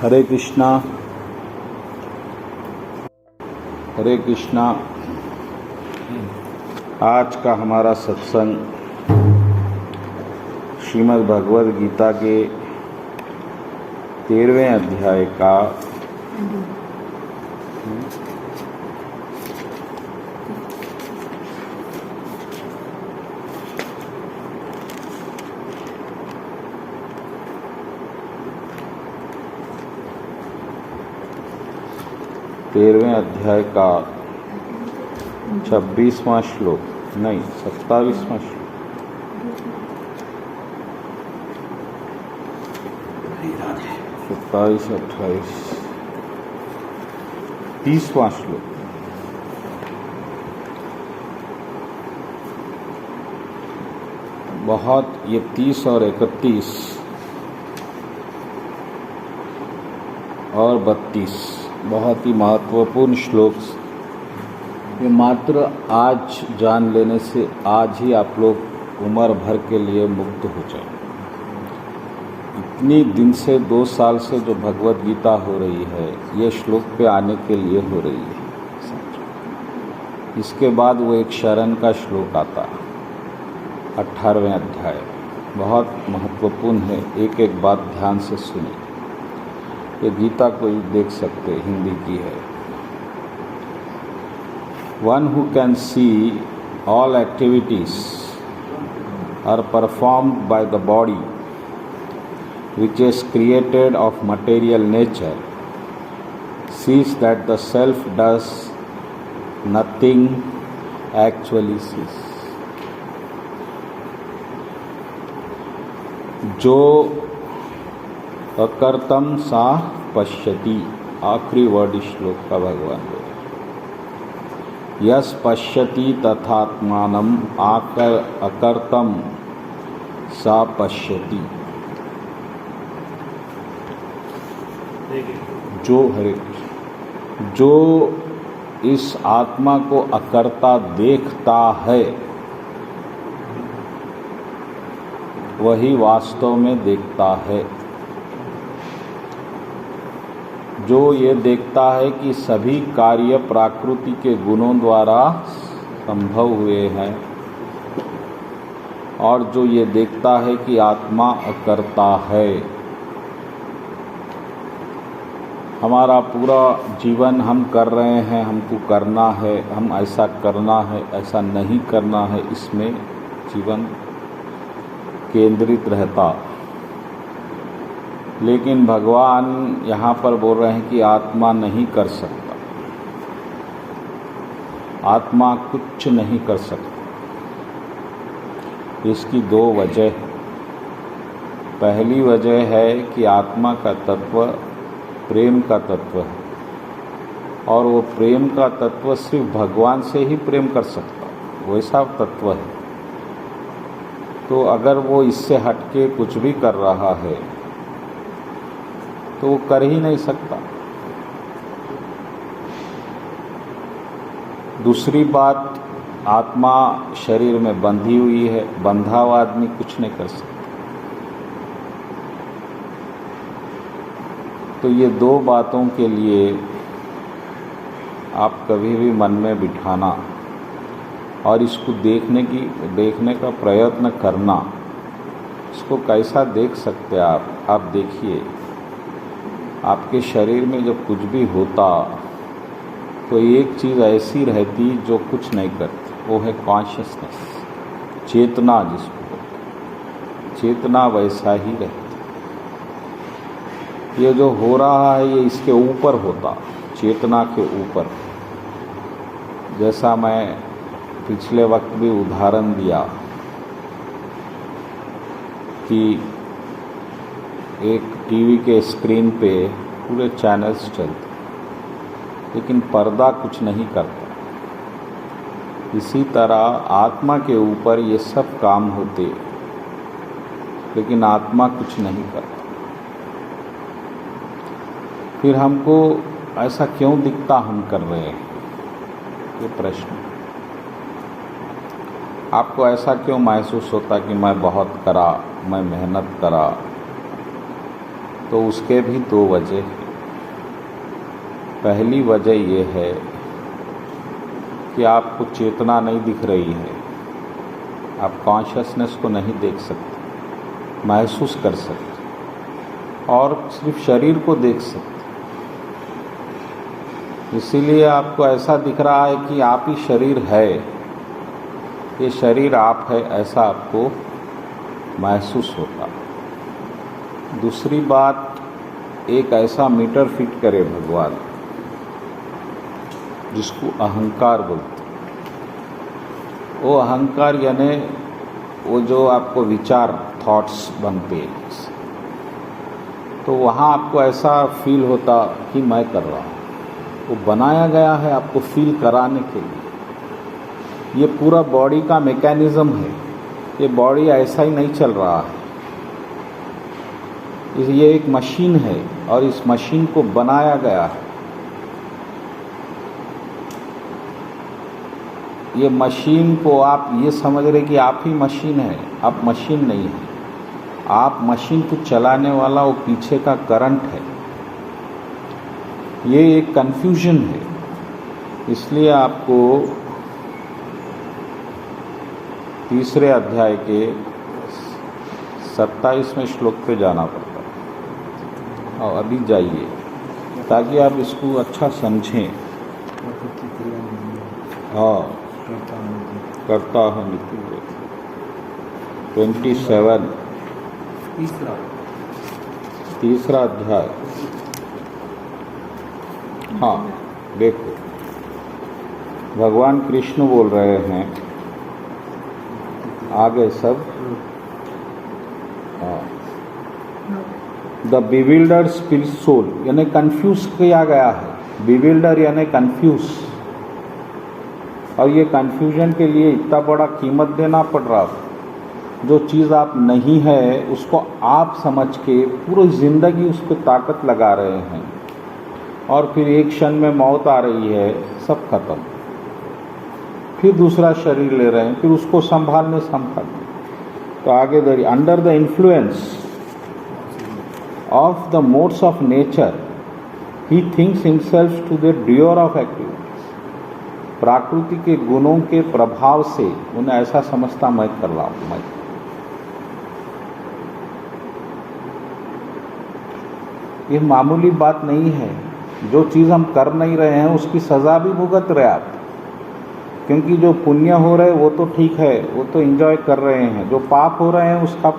हरे कृष्णा। हरे कृष्णा। आज का हमारा सत्संग श्रीमद् भगवद गीता के 13वें अध्याय का 13वें अध्याय का 26वां श्लोक, नहीं 27वां श्लोक, 27, 28, 30वां श्लोक। बहुत ये 30 और 31 और 32 बहुत ही महत्वपूर्ण श्लोक। ये मात्र आज जान लेने से आज ही आप लोग उम्र भर के लिए मुक्त हो जाए। इतनी दिन से 2 साल से जो भगवद गीता हो रही है, ये श्लोक पे आने के लिए हो रही है। इसके बाद वो एक शरण का श्लोक आता, 18वें अध्याय, बहुत महत्वपूर्ण है। एक एक बात ध्यान से सुनिए। ये गीता कोई देख सकते, हिंदी की है। One who can see all activities are performed by the body, which is created of material nature, sees that the self does nothing actually sees. जो अकर्तम सा पश्यति, आखिरी वर्ड श्लोक का भगवान बोले। यस पश्यति तथात्मानम अकर्तम सा पश्यति। जो इस आत्मा को अकर्ता देखता है, वही वास्तव में देखता है। जो ये देखता है कि सभी कार्य प्रकृति के गुणों द्वारा संभव हुए हैं, और जो ये देखता है कि आत्मा अकर्ता है। हमारा पूरा जीवन हम कर रहे हैं, हमको करना है, हम ऐसा करना है, ऐसा नहीं करना है, इसमें जीवन केंद्रित रहता। लेकिन भगवान यहाँ पर बोल रहे हैं कि आत्मा नहीं कर सकता, आत्मा कुछ नहीं कर सकता। इसकी 2 वजह। पहली वजह है कि आत्मा का तत्व प्रेम का तत्व है, और वो प्रेम का तत्व सिर्फ भगवान से ही प्रेम कर सकता, वैसा तत्व है। तो अगर वो इससे हटके कुछ भी कर रहा है तो वो कर ही नहीं सकता। दूसरी बात, आत्मा शरीर में बंधी हुई है, बंधा हुआ आदमी कुछ नहीं कर सकता। तो ये 2 बातों के लिए आप कभी भी मन में बिठाना और इसको देखने का प्रयत्न करना। इसको कैसा देख सकते हैं आप देखिए। आपके शरीर में जब कुछ भी होता तो एक चीज़ ऐसी रहती जो कुछ नहीं करती, वो है कॉन्शियसनेस, चेतना जिसको बोलते हैं। चेतना वैसा ही रहती। ये जो हो रहा है ये इसके ऊपर होता, चेतना के ऊपर। जैसा मैं पिछले वक्त भी उदाहरण दिया कि एक टीवी के स्क्रीन पे पूरे चैनल्स चलते, लेकिन पर्दा कुछ नहीं करता। इसी तरह आत्मा के ऊपर ये सब काम होते, लेकिन आत्मा कुछ नहीं करता। फिर हमको ऐसा क्यों दिखता हम कर रहे हैं, ये प्रश्न। आपको ऐसा क्यों महसूस होता कि मैं बहुत करा, मैं मेहनत करा, तो उसके भी दो वजह हैं। पहली वजह ये है कि आपको चेतना नहीं दिख रही है, आप कॉन्शियसनेस को नहीं देख सकते, महसूस कर सकते, और सिर्फ शरीर को देख सकते। इसीलिए आपको ऐसा दिख रहा है कि आप ही शरीर है, ये शरीर आप है, ऐसा आपको महसूस होता। दूसरी बात, एक ऐसा मीटर फिट करे भगवान जिसको अहंकार बोलते। वो अहंकार यानी वो जो आपको विचार, थॉट्स बनते हैं, तो वहाँ आपको ऐसा फील होता कि मैं कर रहा हूँ। वो बनाया गया है आपको फील कराने के लिए। ये पूरा बॉडी का मैकेनिज्म है, ये बॉडी ऐसा ही नहीं चल रहा है, ये एक मशीन है और इस मशीन को बनाया गया है। ये मशीन को आप ये समझ रहे कि आप ही मशीन है, आप मशीन नहीं है। आप मशीन को चलाने वाला वो पीछे का करंट है। ये एक कन्फ्यूजन है, इसलिए आपको तीसरे अध्याय के 27वें श्लोक पे जाना पड़ता है। और अभी जाइए ताकि आप इसको अच्छा समझें। हाँ, करता हूँ 27 तीसरा अध्याय। हाँ देखो, भगवान कृष्ण बोल रहे हैं आगे सब। द बिविल्डर्ड स्पिरिट सोल यानी कंफ्यूज किया गया है। बिविल्डर यानी कंफ्यूज, और ये कंफ्यूजन के लिए इतना बड़ा कीमत देना पड़ रहा। जो चीज़ आप नहीं है उसको आप समझ के पूरी ज़िंदगी उस पर ताकत लगा रहे हैं, और फिर एक क्षण में मौत आ रही है, सब खत्म। फिर दूसरा शरीर ले रहे हैं, फिर उसको संभालने। तो आगे बढ़िए। Under the influence of the modes of nature he thinks himself to the doer of activities. प्रकृति के गुणों के प्रभाव से उन्हें ऐसा समझता मैं कर रहा हूँ। मैं ये मामूली बात नहीं है। जो चीज़ हम कर नहीं रहे हैं उसकी सज़ा भी भुगत रहे आप, क्योंकि जो पुण्य हो रहे वो तो ठीक है, वो तो एंजॉय कर रहे हैं। जो पाप हो रहे हैं उसका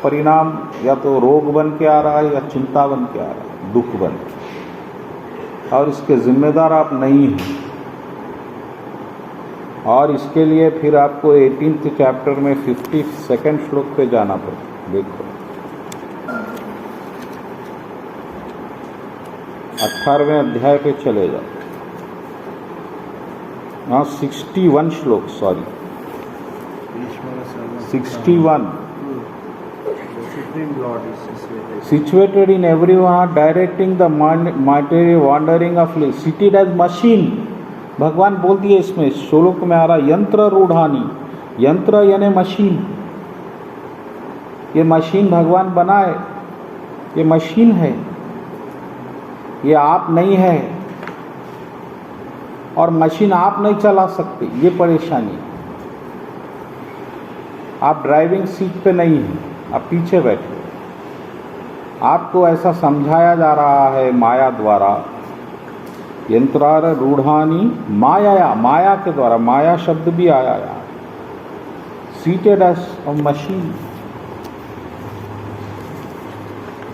परिणाम या तो रोग बन के आ रहा है या चिंता बन के आ रहा है, दुख बन के, और इसके जिम्मेदार आप नहीं हैं। और इसके लिए फिर आपको 18th चैप्टर में 52nd श्लोक पे जाना पड़ेगा। देखो 18वें अध्याय पे चले जाओ। हाँ 61 श्लोक, sorry 61। Situated in everyone, directing the material wandering of life, seated as machine। भगवान बोल दिए इसमें श्लोक में आ रहा, यंत्र रूढ़ानी। यंत्र यानी मशीन। ये मशीन भगवान बनाए, ये मशीन है, ये आप नहीं है, और मशीन आप नहीं चला सकते। ये परेशानी। आप ड्राइविंग सीट पे नहीं हैं, आप पीछे बैठे। आपको ऐसा समझाया जा रहा है माया द्वारा, यंत्रार रूढ़ानी माया, माया के द्वारा। माया शब्द भी आया यार। Seated as a machine.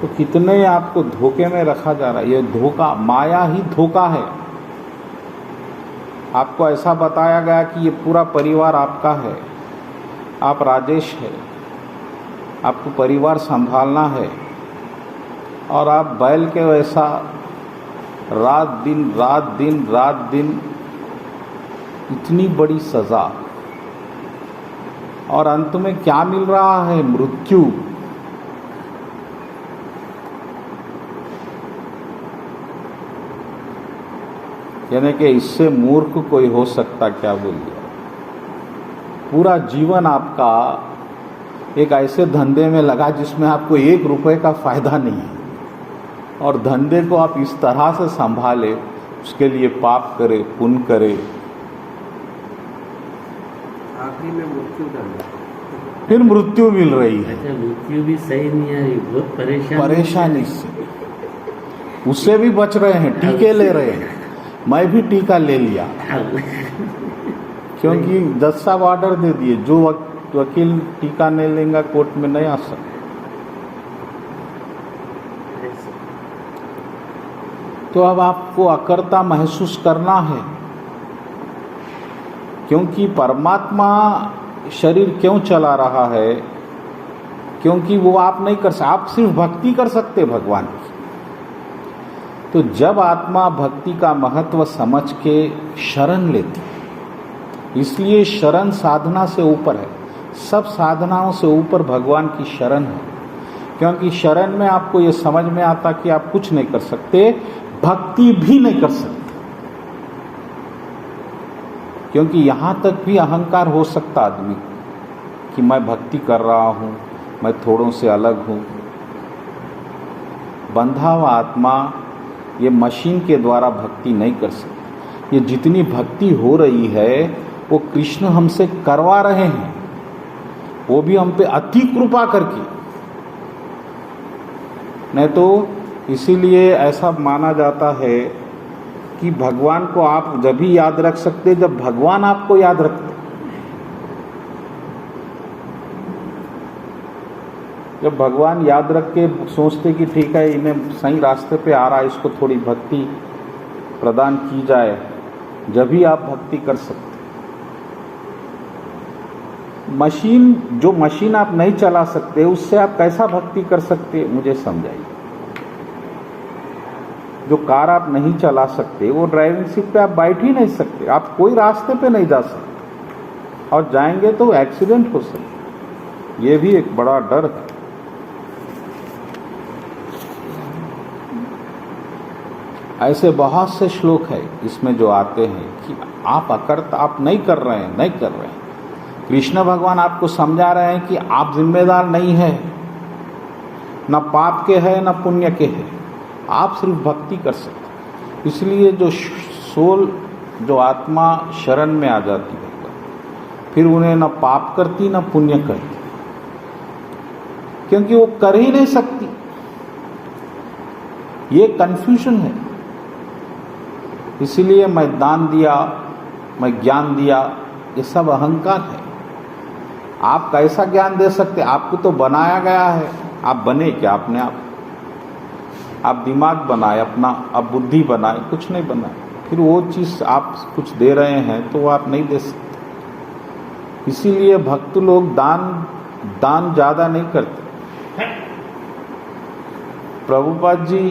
तो कितने आपको धोखे में रखा जा रहा है। ये धोखा, माया ही धोखा है। आपको ऐसा बताया गया कि ये पूरा परिवार आपका है, आप राजेश है, आपको परिवार संभालना है, और आप बैल के वैसा रात दिन रात दिन रात दिन, इतनी बड़ी सज़ा, और अंत में क्या मिल रहा है? मृत्यु। यानी कि इससे मूर्ख कोई हो सकता क्या? बोल दिया। पूरा जीवन आपका एक ऐसे धंधे में लगा जिसमें आपको 1 रुपए का फायदा नहीं है। और धंधे को आप इस तरह से संभाले, उसके लिए पाप करे, पुण्य करे, आखिरी में मृत्यु दंड, फिर मृत्यु मिल रही है। अच्छा, मृत्यु भी सही नहीं आ रही, बहुत परेशानी से उससे भी बच रहे हैं, टीके ले रहे हैं। मैं भी टीका ले लिया, क्योंकि जज साहब ऑर्डर दे दिए, जो वकील टीका नहीं लेगा कोर्ट में नहीं आ सकता। तो अब आपको अकर्ता महसूस करना है, क्योंकि परमात्मा शरीर क्यों चला रहा है, क्योंकि वो आप नहीं कर सकते, आप सिर्फ भक्ति कर सकते भगवान की। तो जब आत्मा भक्ति का महत्व समझ के शरण लेती, इसलिए शरण साधना से ऊपर है, सब साधनाओं से ऊपर भगवान की शरण है। क्योंकि शरण में आपको ये समझ में आता कि आप कुछ नहीं कर सकते, भक्ति भी नहीं कर सकते, क्योंकि यहाँ तक भी अहंकार हो सकता आदमी कि मैं भक्ति कर रहा हूँ, मैं थोड़ों से अलग हूँ। बंधा हुआ आत्मा ये मशीन के द्वारा भक्ति नहीं कर सकती। ये जितनी भक्ति हो रही है वो कृष्ण हमसे करवा रहे हैं, वो भी हम पे अति कृपा करके। नहीं तो इसीलिए ऐसा माना जाता है कि भगवान को आप जब भी याद रख सकते जब भगवान आपको याद रखते। जब भगवान याद रख के सोचते कि ठीक है इन्हें सही रास्ते पे आ रहा है, इसको थोड़ी भक्ति प्रदान की जाए, जब भी आप भक्ति कर सकते। मशीन, जो मशीन आप नहीं चला सकते उससे आप कैसा भक्ति कर सकते, मुझे समझाइए। जो कार आप नहीं चला सकते, वो ड्राइविंग सीट पे आप बैठ ही नहीं सकते, आप कोई रास्ते पे नहीं जा सकते, और जाएंगे तो एक्सीडेंट हो सकता। ये भी एक बड़ा डर है। ऐसे बहुत से श्लोक है इसमें जो आते हैं कि आप अकर्ता, आप नहीं कर रहे हैं, नहीं कर रहे हैं। कृष्ण भगवान आपको समझा रहे हैं कि आप जिम्मेदार नहीं है, न पाप के है न पुण्य के है, आप सिर्फ भक्ति कर सकते। इसलिए जो सोल, जो आत्मा शरण में आ जाती है, फिर उन्हें न पाप करती न पुण्य करती, क्योंकि वो कर ही नहीं सकती। ये कन्फ्यूजन है। इसीलिए मैं दान दिया, मैं ज्ञान दिया, ये सब अहंकार है। आप कैसा ज्ञान दे सकते? आपको तो बनाया गया है, आप बने क्या अपने आप दिमाग बनाए अपना, आप बुद्धि बनाए, कुछ नहीं बनाए। फिर वो चीज़ आप कुछ दे रहे हैं तो वो आप नहीं दे सकते। इसीलिए भक्त लोग दान ज़्यादा नहीं करते। प्रभुपाद जी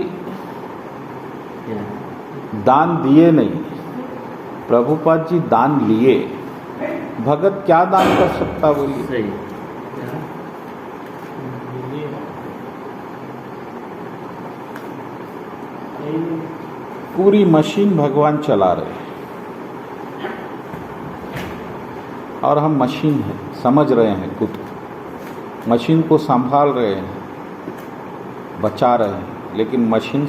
दान दिए नहीं, प्रभुपाद जी दान लिए। भगत क्या दान कर सकता बोलिए? सही। पूरी मशीन भगवान चला रहे हैं और हम मशीन हैं, समझ रहे हैं, खुद मशीन को संभाल रहे हैं, बचा रहे हैं, लेकिन मशीन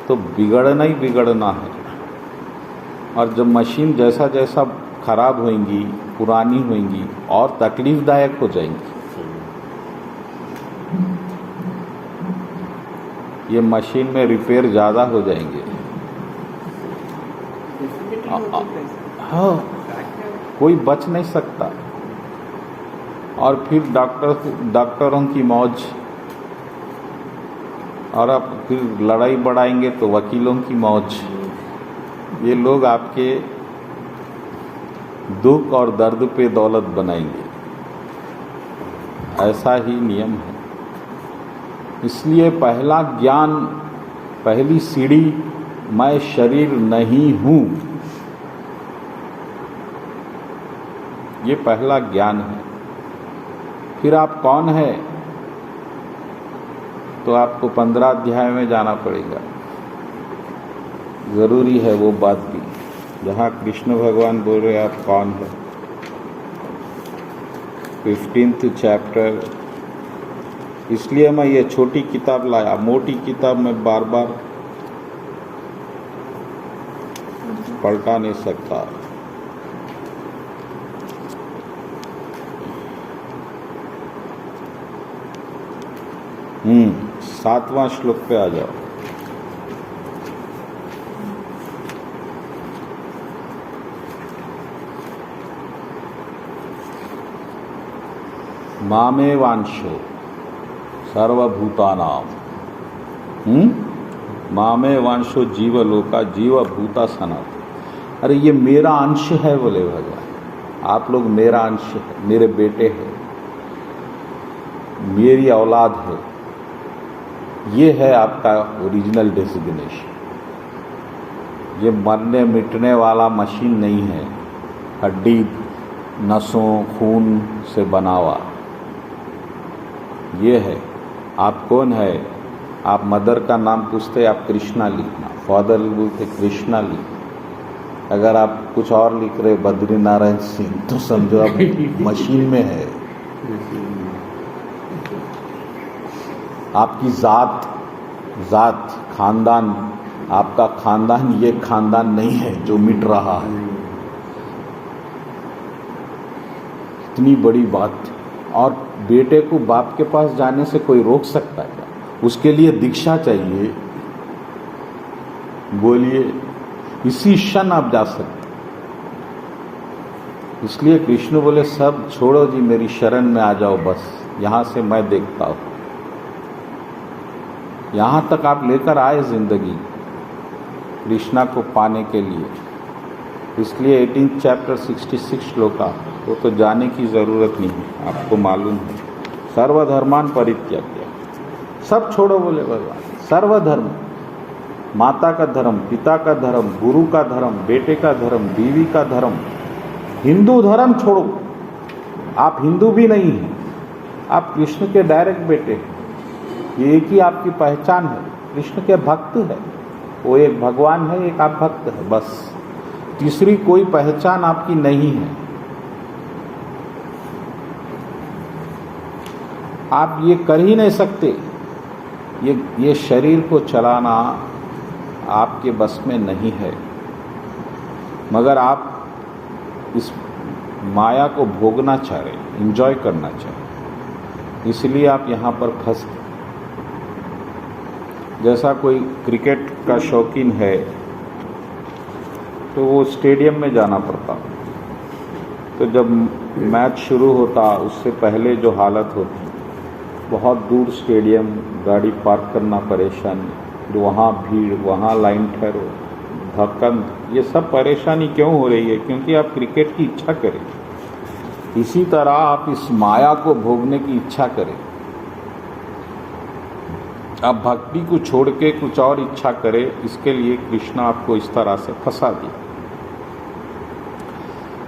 तो बिगड़ना ही बिगड़ना है। और जब मशीन जैसा जैसा खराब होंगी, पुरानी होंगी और तकलीफदायक हो जाएंगी। ये मशीन में रिपेयर ज़्यादा हो जाएंगे। हाँ, कोई बच नहीं सकता। और फिर डॉक्टरों की मौज, और अब फिर लड़ाई बढ़ाएंगे तो वकीलों की मौज। ये लोग आपके दुख और दर्द पे दौलत बनाएंगे। ऐसा ही नियम है। इसलिए पहला ज्ञान, पहली सीढ़ी, मैं शरीर नहीं हूँ, ये पहला ज्ञान है। फिर आप कौन है, तो आपको 15 अध्याय में जाना पड़ेगा। ज़रूरी है वो बात भी, जहाँ कृष्ण भगवान बोल रहे आप कौन है। 15th चैप्टर इसलिए मैं ये छोटी किताब लाया, मोटी किताब मैं बार बार पलटा नहीं सकता। सातवां श्लोक पे आ जाओ। मामे वांशो सर्वभूतानाम, मामे वांशो जीवलोका जीवभूता सनातन। अरे ये मेरा अंश है बोले भगवान, आप लोग मेरा अंश है, मेरे बेटे हैं, मेरी औलाद है। ये है आपका ओरिजिनल डेजिग्नेशन। ये मरने मिटने वाला मशीन नहीं है, हड्डी नसों खून से बना हुआ। ये है आप कौन है। आप मदर का नाम पूछते आप कृष्णा लिखना, फादर बोलते कृष्णा लिख। अगर आप कुछ और लिख रहे बद्रीनारायण सिंह तो समझो आप मशीन में है। आपकी जात खानदान, आपका खानदान ये खानदान नहीं है जो मिट रहा है। इतनी बड़ी बात। और बेटे को बाप के पास जाने से कोई रोक सकता है क्या? उसके लिए दीक्षा चाहिए। बोलिए, इसी क्षण आप जा सकते। इसलिए कृष्ण बोले सब छोड़ो जी, मेरी शरण में आ जाओ, बस यहां से मैं देखता हूं। यहां तक आप लेकर आए जिंदगी कृष्णा को पाने के लिए। इसलिए 18 चैप्टर 66 श्लोका वो तो जाने की ज़रूरत नहीं है, आपको मालूम है। सर्वधर्मान परित्याज्य, सब छोड़ो बोले भगवान। सर्वधर्म, माता का धर्म, पिता का धर्म, गुरु का धर्म, बेटे का धर्म, बीवी का धर्म, हिंदू धर्म छोड़ो। आप हिंदू भी नहीं हैं, आप कृष्ण के डायरेक्ट बेटे हैं। ये एक ही आपकी पहचान है, कृष्ण के भक्त है। वो एक भगवान है, एक आप भक्त है, बस। तीसरी कोई पहचान आपकी नहीं है। आप ये कर ही नहीं सकते। ये शरीर को चलाना आपके बस में नहीं है, मगर आप इस माया को भोगना चाह रहे, एंजॉय करना चाह रहे, इसलिए आप यहाँ पर फंस। जैसा कोई क्रिकेट का शौकीन है तो वो स्टेडियम में जाना पड़ता, तो जब मैच शुरू होता उससे पहले जो हालत होती, बहुत दूर स्टेडियम, गाड़ी पार्क करना परेशानी, वहाँ भीड़, वहाँ लाइन ठहरो, धक्कन, ये सब परेशानी क्यों हो रही है? क्योंकि आप क्रिकेट की इच्छा करें। इसी तरह आप इस माया को भोगने की इच्छा करें। आप भक्ति को छोड़ के कुछ और इच्छा करें, इसके लिए कृष्ण आपको इस तरह से फंसा दिया।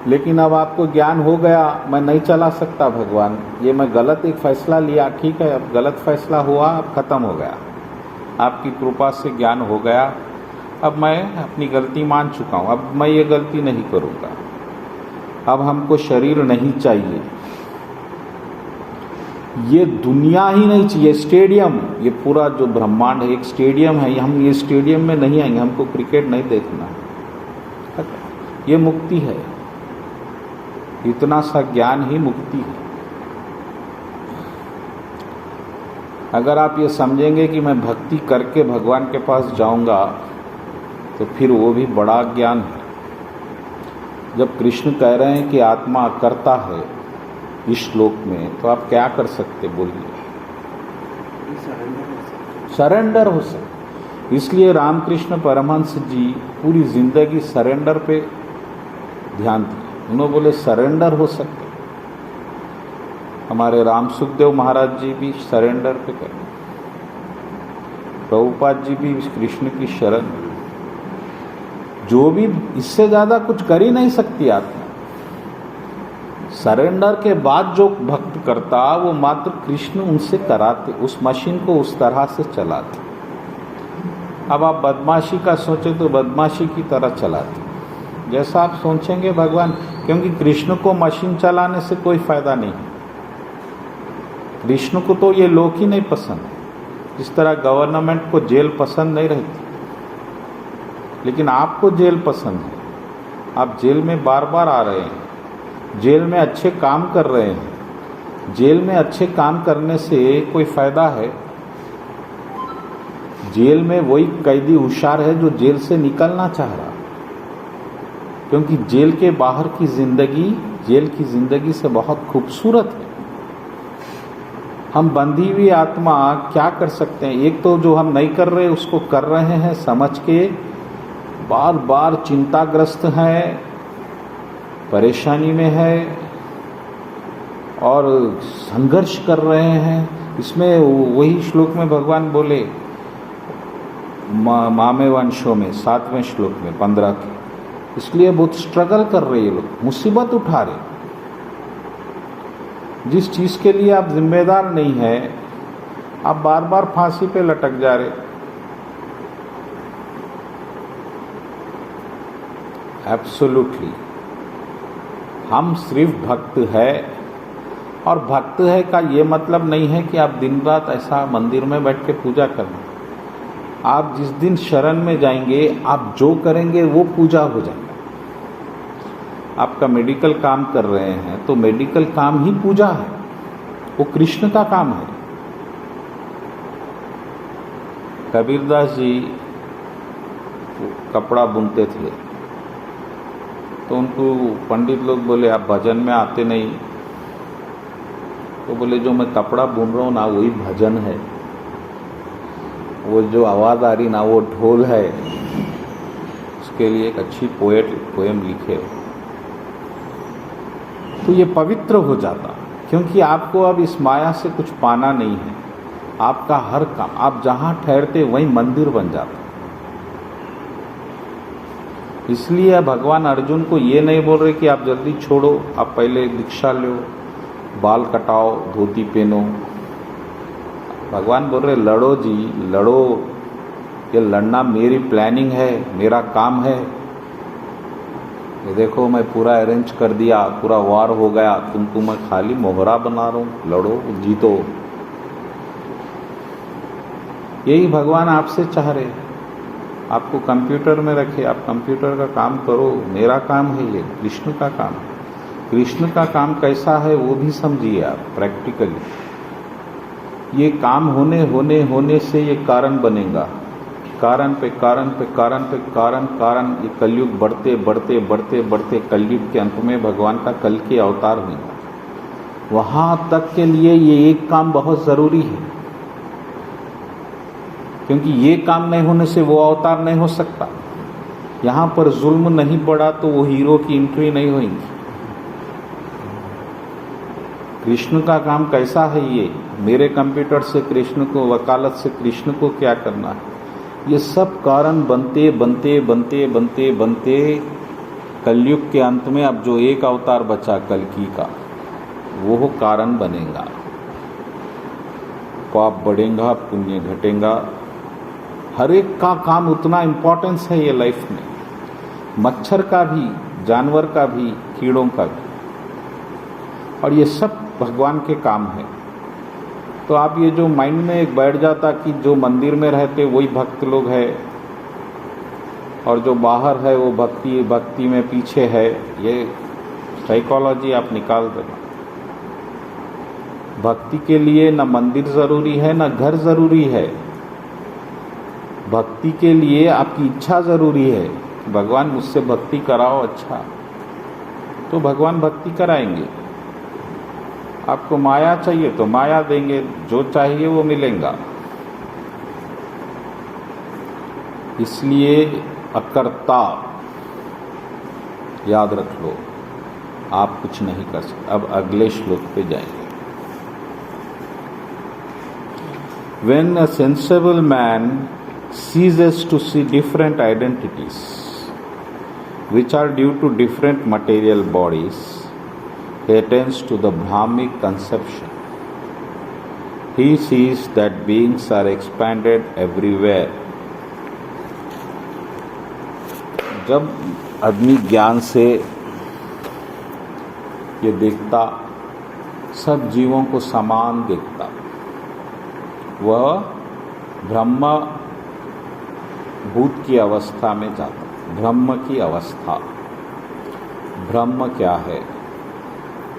लेकिन अब आपको ज्ञान हो गया, मैं नहीं चला सकता भगवान, ये मैं गलत एक फैसला लिया, ठीक है, अब गलत फैसला हुआ, अब खत्म हो गया। आपकी कृपा से ज्ञान हो गया, अब मैं अपनी गलती मान चुका हूँ, अब मैं ये गलती नहीं करूँगा। अब हमको शरीर नहीं चाहिए, ये दुनिया ही नहीं चाहिए, स्टेडियम, ये पूरा जो ब्रह्मांड है एक स्टेडियम है, हम ये स्टेडियम में नहीं आएंगे, हमको क्रिकेट नहीं देखना, ये मुक्ति है। इतना सा ज्ञान ही मुक्ति है। अगर आप ये समझेंगे कि मैं भक्ति करके भगवान के पास जाऊंगा, तो फिर वो भी बड़ा ज्ञान है। जब कृष्ण कह रहे हैं कि आत्मा करता है इस श्लोक में, तो आप क्या कर सकते बोलिए? सरेंडर हो सकते। इसलिए रामकृष्ण परमहंस जी पूरी जिंदगी सरेंडर पे ध्यान दिए। उन्होंने बोले सरेंडर हो सकते। हमारे राम सुखदेव महाराज जी भी सरेंडर पे करें, प्रभुपाद जी भी कृष्ण की शरण, जो भी इससे ज़्यादा कुछ कर ही नहीं सकती आत्मा। सरेंडर के बाद जो भक्त करता, वो मात्र कृष्ण उनसे कराते, उस मशीन को उस तरह से चलाते। अब आप बदमाशी का सोचे तो बदमाशी की तरह चलाते, जैसा आप सोचेंगे भगवान, क्योंकि कृष्ण को मशीन चलाने से कोई फायदा नहीं। कृष्ण को तो ये लोग ही नहीं पसंद है, जिस तरह गवर्नमेंट को जेल पसंद नहीं रहती, लेकिन आपको जेल पसंद है। आप जेल में बार बार आ रहे हैं, जेल में अच्छे काम कर रहे हैं। जेल में अच्छे काम करने से कोई फ़ायदा है? जेल में वही कैदी होशियार है जो जेल से निकलना चाह रहा, क्योंकि जेल के बाहर की ज़िंदगी जेल की ज़िंदगी से बहुत खूबसूरत है। हम बंधी हुई आत्मा क्या कर सकते हैं? एक तो जो हम नहीं कर रहे उसको कर रहे हैं समझ के, बार बार चिंताग्रस्त हैं, परेशानी में है और संघर्ष कर रहे हैं। इसमें वही श्लोक में भगवान बोले मामे वंशों में 7वें श्लोक में 15 के, इसलिए बहुत स्ट्रगल कर रहे हैं लोग, मुसीबत उठा रहे। जिस चीज़ के लिए आप जिम्मेदार नहीं है, आप बार बार फांसी पे लटक जा रहे। एब्सोल्युटली हम सिर्फ भक्त है, और भक्त है का ये मतलब नहीं है कि आप दिन रात ऐसा मंदिर में बैठ के पूजा करना। आप जिस दिन शरण में जाएंगे, आप जो करेंगे वो पूजा हो जाएगा। आपका मेडिकल काम कर रहे हैं तो मेडिकल काम ही पूजा है, वो कृष्ण का काम है। कबीरदास जी कपड़ा बुनते थे, तो उनको पंडित लोग बोले आप भजन में आते नहीं। तो बोले जो मैं कपड़ा बुन रहा हूँ ना वही भजन है, वो जो आवाज़ आ रही ना वो ढोल है। उसके लिए एक अच्छी पोएम लिखे तो ये पवित्र हो जाता, क्योंकि आपको अब इस माया से कुछ पाना नहीं है। आपका हर काम, आप जहाँ ठहरते वहीं मंदिर बन जाता। इसलिए भगवान अर्जुन को ये नहीं बोल रहे कि आप जल्दी छोड़ो, आप पहले दीक्षा लो, बाल कटाओ, धोती पहनो। भगवान बोल रहे लड़ो जी, लड़ो। ये लड़ना मेरी प्लानिंग है, मेरा काम है। ये देखो मैं पूरा अरेंज कर दिया, पूरा वार हो गया, तुमको मैं खाली मोहरा बना रहा हूँ, लड़ो जीतो। यही भगवान आपसे चाह रहे हैं। आपको कंप्यूटर में रखे, आप कंप्यूटर का काम करो, मेरा काम है ये, कृष्ण का काम। कृष्ण का काम कैसा है वो भी समझिए आप प्रैक्टिकली। ये काम होने से ये कारण बनेगा, कारण पे कारण पे कारण पे कारण कारण। ये कलयुग बढ़ते बढ़ते बढ़ते बढ़ते कलयुग के अंत में भगवान का कल के अवतार होगा। वहाँ तक के लिए ये एक काम बहुत ज़रूरी है, क्योंकि ये काम नहीं होने से वो अवतार नहीं हो सकता। यहाँ पर जुल्म नहीं पड़ा तो वो हीरो की एंट्री नहीं होगी। कृष्ण का काम कैसा है ये? मेरे कंप्यूटर से कृष्ण को, वकालत से कृष्ण को क्या करना है? ये सब कारण बनते बनते बनते बनते बनते कलयुग के अंत में अब जो एक अवतार बचा कल्कि का, वो कारण बनेगा। पाप बढ़ेगा, पुण्य घटेगा। हर एक का काम उतना इम्पोर्टेंस है ये लाइफ में, मच्छर का भी, जानवर का भी, कीड़ों का भी। और ये सब भगवान के काम है। तो आप ये जो माइंड में एक बैठ जाता कि जो मंदिर में रहते वही भक्त लोग है और जो बाहर है वो भक्ति में पीछे है, ये साइकोलॉजी आप निकाल देना। भक्ति के लिए न मंदिर ज़रूरी है न घर ज़रूरी है। भक्ति के लिए आपकी इच्छा ज़रूरी है। भगवान मुझसे भक्ति कराओ, अच्छा तो भगवान भक्ति कराएंगे। आपको माया चाहिए तो माया देंगे, जो चाहिए वो मिलेगा। इसलिए अकर्ता याद रख लो, आप कुछ नहीं कर सकते। अब अगले श्लोक पे जाएंगे। When a sensible man ceases to see different identities which are due to different material bodies, he attains to the Brahmic conception. He sees that beings are expanded everywhere. जब आदमी ज्ञान से ये देखता, सब जीवों को समान देखता, वह ब्रह्म भूत की अवस्था में जाता। ब्रह्म की अवस्था, ब्रह्म क्या है?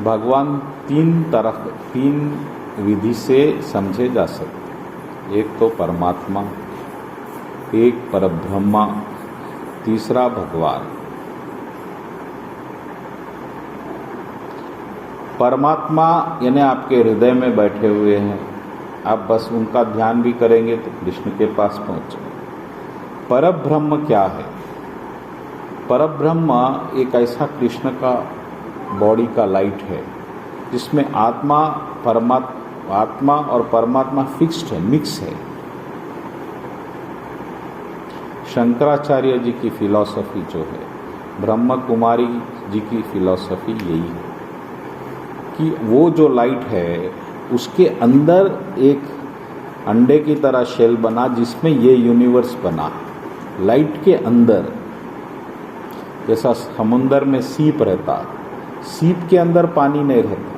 भगवान तीन विधि से समझे जा सकते। एक तो परमात्मा, एक परब्रह्मा, तीसरा भगवान। परमात्मा यानी आपके हृदय में बैठे हुए हैं, आप बस उनका ध्यान भी करेंगे तो कृष्ण के पास पहुँचेंगे। परब्रह्म क्या है? परब्रह्म एक ऐसा कृष्ण का बॉडी का लाइट है जिसमें आत्मा और परमात्मा फिक्स्ड है, मिक्स है। शंकराचार्य जी की फिलॉसफी जो है, ब्रह्म कुमारी जी की फिलॉसफी यही है कि वो जो लाइट है उसके अंदर एक अंडे की तरह शेल बना जिसमें ये यूनिवर्स बना। लाइट के अंदर, जैसा समुंदर में सीप रहता, सीप के अंदर पानी नहीं रहता,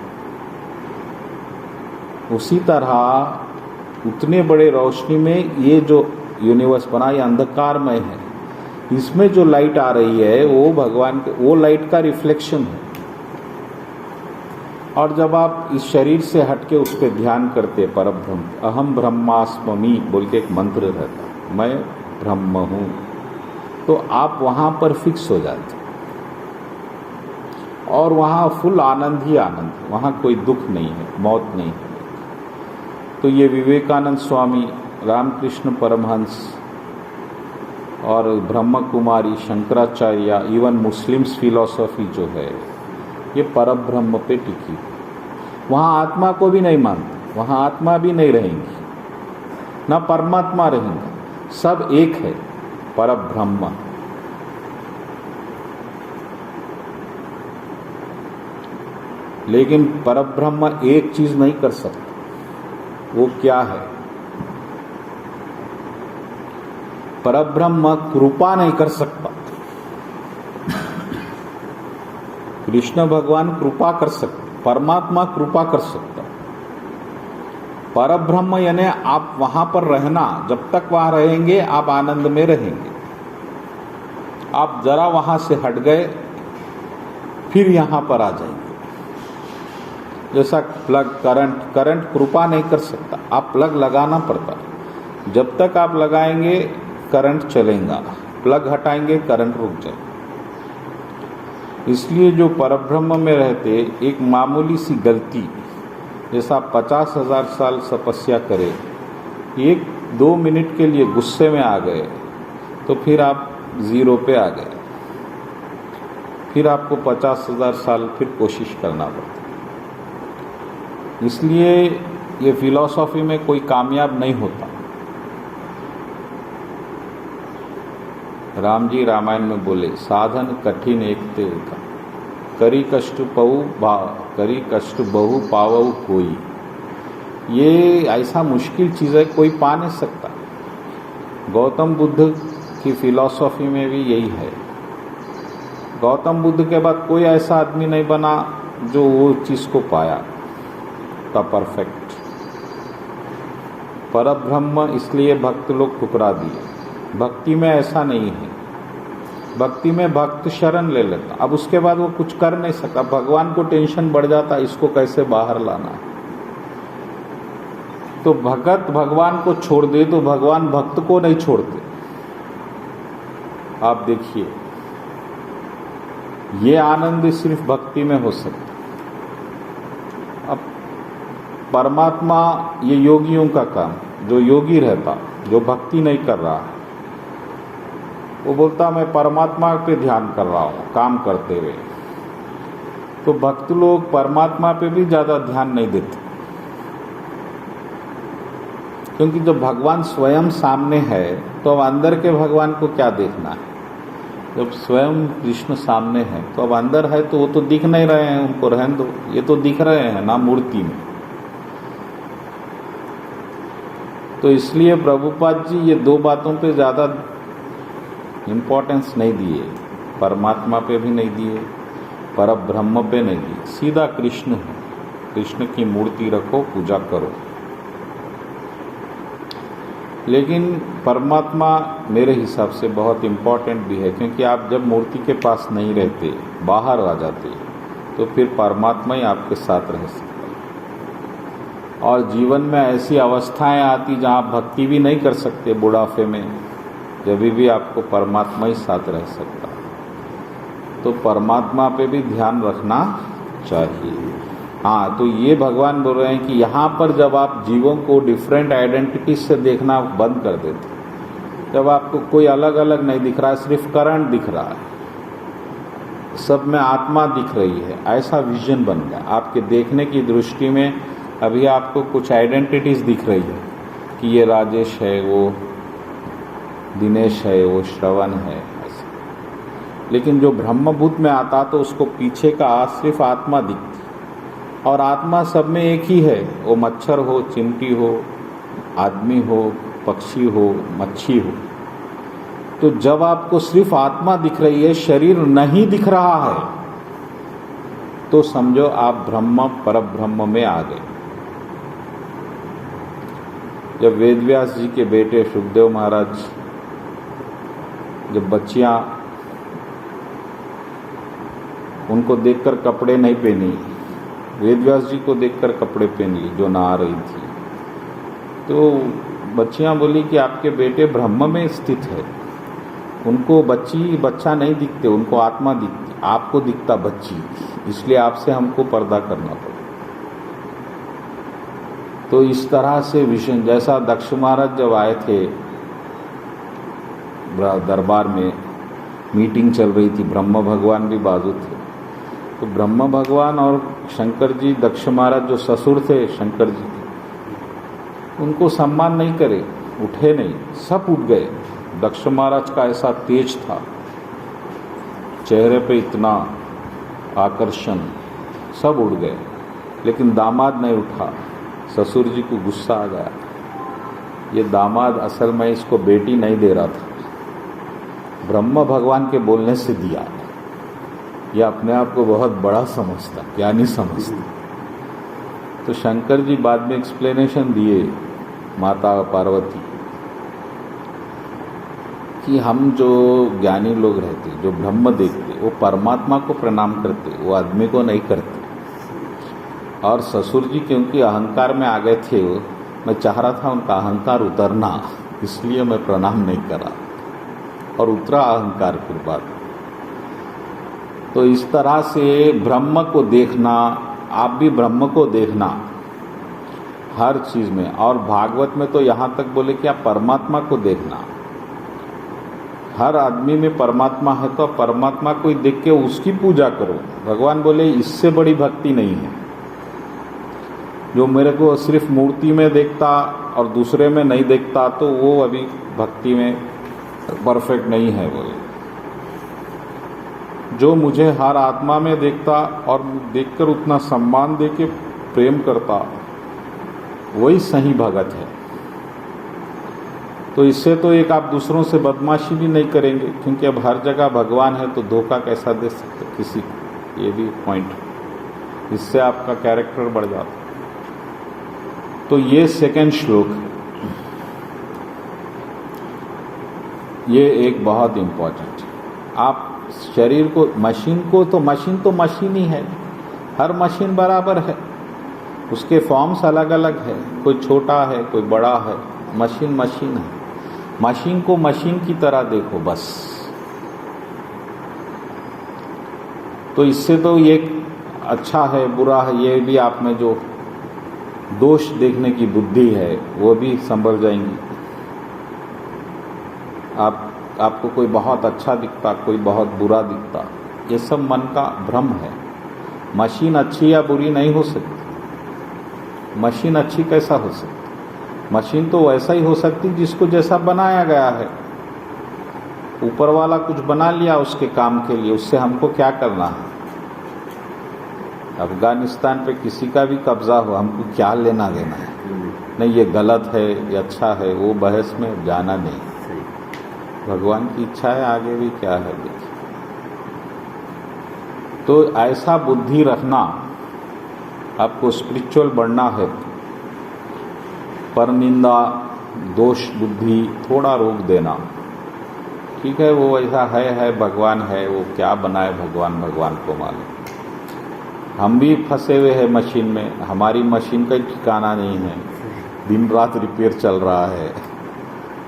उसी तरह उतने बड़े रोशनी में ये जो यूनिवर्स बना, ये अंधकारमय है। इसमें जो लाइट आ रही है वो भगवान के, वो लाइट का रिफ्लेक्शन है। और जब आप इस शरीर से हटके उस पर ध्यान करते, परब्रह्म, अहम ब्रह्मास्मि बोल के एक मंत्र रहता, मैं ब्रह्म हूँ, तो आप वहाँ पर फिक्स हो जाते और वहाँ फुल आनंद ही आनंद, वहाँ कोई दुख नहीं है, मौत नहीं है। तो ये विवेकानंद स्वामी, रामकृष्ण परमहंस और Brahma Kumari, Shankaracharya, even Muslims philosophy जो है, ये परब्रह्म पे टिकी। वहाँ आत्मा को भी नहीं मानते, वहाँ आत्मा भी नहीं रहेंगी, ना परमात्मा रहेंगे, सब एक है, परब्रह्म। लेकिन परब्रह्म एक चीज नहीं कर सकता, वो क्या है? परब्रह्म कृपा नहीं कर सकता। कृष्ण भगवान कृपा कर सकते, परमात्मा कृपा कर सकता। परब्रह्म यानी आप वहां पर रहना, जब तक वहां रहेंगे आप आनंद में रहेंगे। आप जरा वहां से हट गए फिर यहां पर आ जाएंगे। जैसा प्लग, करंट कृपा नहीं कर सकता, आप प्लग लगाना पड़ता। जब तक आप लगाएंगे करंट चलेगा, प्लग हटाएंगे करंट रुक जाएगा। इसलिए जो परब्रह्म में रहते, एक मामूली सी गलती, जैसा 50,000 साल तपस्या करे, 1-2 मिनट के लिए गुस्से में आ गए तो फिर आप जीरो पे आ गए, फिर आपको 50,000 साल फिर कोशिश करना पड़ता। इसलिए ये फिलॉसफी में कोई कामयाब नहीं होता। राम जी रामायण में बोले, साधन कठिन एक ते का, करी कष्ट बहु पावऊ कोई। ये ऐसा मुश्किल चीज़ है, कोई पा नहीं सकता। गौतम बुद्ध की फिलॉसफी में भी यही है। गौतम बुद्ध के बाद कोई ऐसा आदमी नहीं बना जो वो चीज़ को पाया था परफेक्ट। परब्रह्म इसलिए भक्त लोग ठुकरा दिए। भक्ति में ऐसा नहीं है। भक्ति में भक्त शरण ले लेता, अब उसके बाद वो कुछ कर नहीं सकता। भगवान को टेंशन बढ़ जाता, इसको कैसे बाहर लाना है। तो भगत भगवान को छोड़ दे तो भगवान भक्त को नहीं छोड़ते। आप देखिए, ये आनंद सिर्फ भक्ति में हो सकता। अब परमात्मा, ये योगियों का काम, जो योगी रहता, जो भक्ति नहीं कर रहा, वो बोलता मैं परमात्मा पे ध्यान कर रहा हूँ काम करते हुए। तो भक्त लोग परमात्मा पे भी ज़्यादा ध्यान नहीं देते, क्योंकि जब भगवान स्वयं सामने है तो अब अंदर के भगवान को क्या देखना है। जब स्वयं कृष्ण सामने है तो अब अंदर है तो वो तो दिख नहीं रहे हैं, उनको रहने दो। ये तो दिख रहे हैं ना मूर्ति में। तो इसलिए प्रभुपाद जी ये दो बातों पे ज़्यादा इम्पोर्टेंस नहीं दिए, परमात्मा पे भी नहीं दिए, परब्रह्म पे नहीं दिए, सीधा कृष्ण है। कृष्ण की मूर्ति रखो, पूजा करो। लेकिन परमात्मा मेरे हिसाब से बहुत इम्पॉर्टेंट भी है, क्योंकि आप जब मूर्ति के पास नहीं रहते, बाहर आ जाते, तो फिर परमात्मा ही आपके साथ रह सकता है। और जीवन में ऐसी अवस्थाएं आती जहां आप भक्ति भी नहीं कर सकते, बुढ़ापे में, जब भी आपको परमात्मा ही साथ रह सकता है। तो परमात्मा पे भी ध्यान रखना चाहिए। हाँ, तो ये भगवान बोल रहे हैं कि यहाँ पर जब आप जीवों को डिफरेंट आइडेंटिटी से देखना बंद कर देते, जब आपको कोई अलग अलग नहीं दिख रहा है, सिर्फ करंट दिख रहा है, सब में आत्मा दिख रही है, ऐसा विजन बन गया आपके देखने की दृष्टि में। अभी आपको कुछ आइडेंटिटीज दिख रही है कि ये राजेश है, वो दिनेश है, वो श्रवण है, ऐसा। लेकिन जो ब्रह्मभूत में आता तो उसको पीछे का सिर्फ आत्मा दिखती, और आत्मा सब में एक ही है, वो मच्छर हो, चिमटी हो, आदमी हो, पक्षी हो, मच्छी हो। तो जब आपको सिर्फ आत्मा दिख रही है, शरीर नहीं दिख रहा है, तो समझो आप ब्रह्म परब्रह्म में आ गए। जब वेदव्यास जी के बेटे सुखदेव महाराज, जब बच्चियां उनको देखकर कपड़े नहीं पहनी, वेदव्यास जी को देखकर कपड़े पहन ली जो नहा रही थी, तो बच्चियां बोली कि आपके बेटे ब्रह्म में स्थित है। उनको बच्चा नहीं दिखते, उनको आत्मा दिखती, आपको दिखता बच्ची, इसलिए आपसे हमको पर्दा करना पड़ा। तो इस तरह से विषय, जैसा दक्ष महाराज जब आए थे दरबार में, मीटिंग चल रही थी, ब्रह्म भगवान भी बाजू थे, तो ब्रह्म भगवान और शंकर जी, दक्ष महाराज जो ससुर थे शंकर जी के, उनको सम्मान नहीं करे, उठे नहीं, सब उठ गए। दक्ष महाराज का ऐसा तेज था, चेहरे पे इतना आकर्षण, सब उड़ गए, लेकिन दामाद नहीं उठा। ससुर जी को गुस्सा आ गया, ये दामाद असल में इसको बेटी नहीं दे रहा था, ब्रह्म भगवान के बोलने से दिया। ये अपने आप को बहुत बड़ा समझता, क्या नहीं समझता। तो शंकर जी बाद में एक्सप्लेनेशन दिए, माता पार्वती, कि हम जो ज्ञानी लोग रहते, जो ब्रह्म देखते, वो परमात्मा को प्रणाम करते, वो आदमी को नहीं करते। और ससुर जी क्योंकि अहंकार में आ गए थे, मैं चाह रहा था उनका अहंकार उतरना, इसलिए मैं प्रणाम नहीं करा, और उतरा अहंकार फिर बाद। तो इस तरह से ब्रह्म को देखना, आप भी ब्रह्म को देखना हर चीज़ में। और भागवत में तो यहाँ तक बोले कि आप परमात्मा को देखना, हर आदमी में परमात्मा है, तो परमात्मा को देख के उसकी पूजा करो। भगवान बोले इससे बड़ी भक्ति नहीं है। जो मेरे को सिर्फ मूर्ति में देखता और दूसरे में नहीं देखता, तो वो अभी भक्ति में परफेक्ट नहीं है। बोले जो मुझे हर आत्मा में देखता और देखकर उतना सम्मान दे के प्रेम करता, वही सही भगत है। तो इससे तो एक आप दूसरों से बदमाशी भी नहीं करेंगे, क्योंकि अब हर जगह भगवान है, तो धोखा कैसा दे सकते किसी को, ये भी पॉइंट। इससे आपका कैरेक्टर बढ़ जाता। तो ये सेकंड श्लोक, ये एक बहुत इम्पोर्टेंट। आप शरीर को, मशीन तो मशीन ही है, हर मशीन बराबर है, उसके फॉर्म्स अलग अलग है, कोई छोटा है, कोई बड़ा है, मशीन है। मशीन को मशीन की तरह देखो बस। तो इससे तो ये अच्छा है बुरा है, ये भी आप में जो दोष देखने की बुद्धि है वो भी संभल जाएंगी। आपको कोई बहुत अच्छा दिखता, कोई बहुत बुरा दिखता, ये सब मन का भ्रम है। मशीन अच्छी या बुरी नहीं हो सकती। मशीन अच्छी कैसा हो सकती? मशीन तो वैसा ही हो सकती जिसको जैसा बनाया गया है। ऊपर वाला कुछ बना लिया उसके काम के लिए, उससे हमको क्या करना है? अफगानिस्तान पे किसी का भी कब्जा हो, हमको क्या लेना देना है? नहीं ये गलत है, ये अच्छा है, वो बहस में जाना नहीं। भगवान की इच्छा है, आगे भी क्या है देखिए। तो ऐसा बुद्धि रखना आपको स्पिरिचुअल बनना है, पर निंदा, दोष बुद्धि थोड़ा रोक देना। ठीक है, वो ऐसा है, भगवान है, वो क्या बनाए भगवान, भगवान को मालूम। हम भी फंसे हुए हैं मशीन में, हमारी मशीन का ठिकाना नहीं है, दिन रात रिपेयर चल रहा है।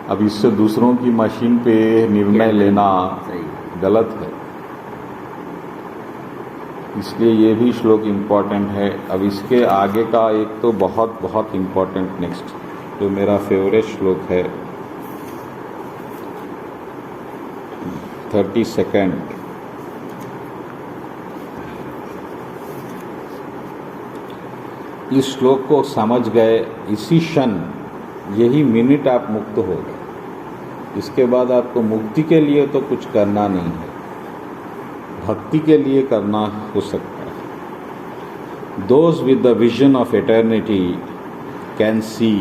अब इससे दूसरों की मशीन पे निर्णय लेना गलत है, इसलिए ये भी श्लोक इम्पॉर्टेंट है। अब इसके आगे का एक तो बहुत बहुत इम्पॉर्टेंट नेक्स्ट, जो मेरा फेवरेट श्लोक है, 32। इस श्लोक को समझ गए, इसी क्षण, यही मिनट आप मुक्त हो गए। इसके बाद आपको मुक्ति के लिए तो कुछ करना नहीं है, भक्ति के लिए करना हो सकता है। Those with the vision of eternity can see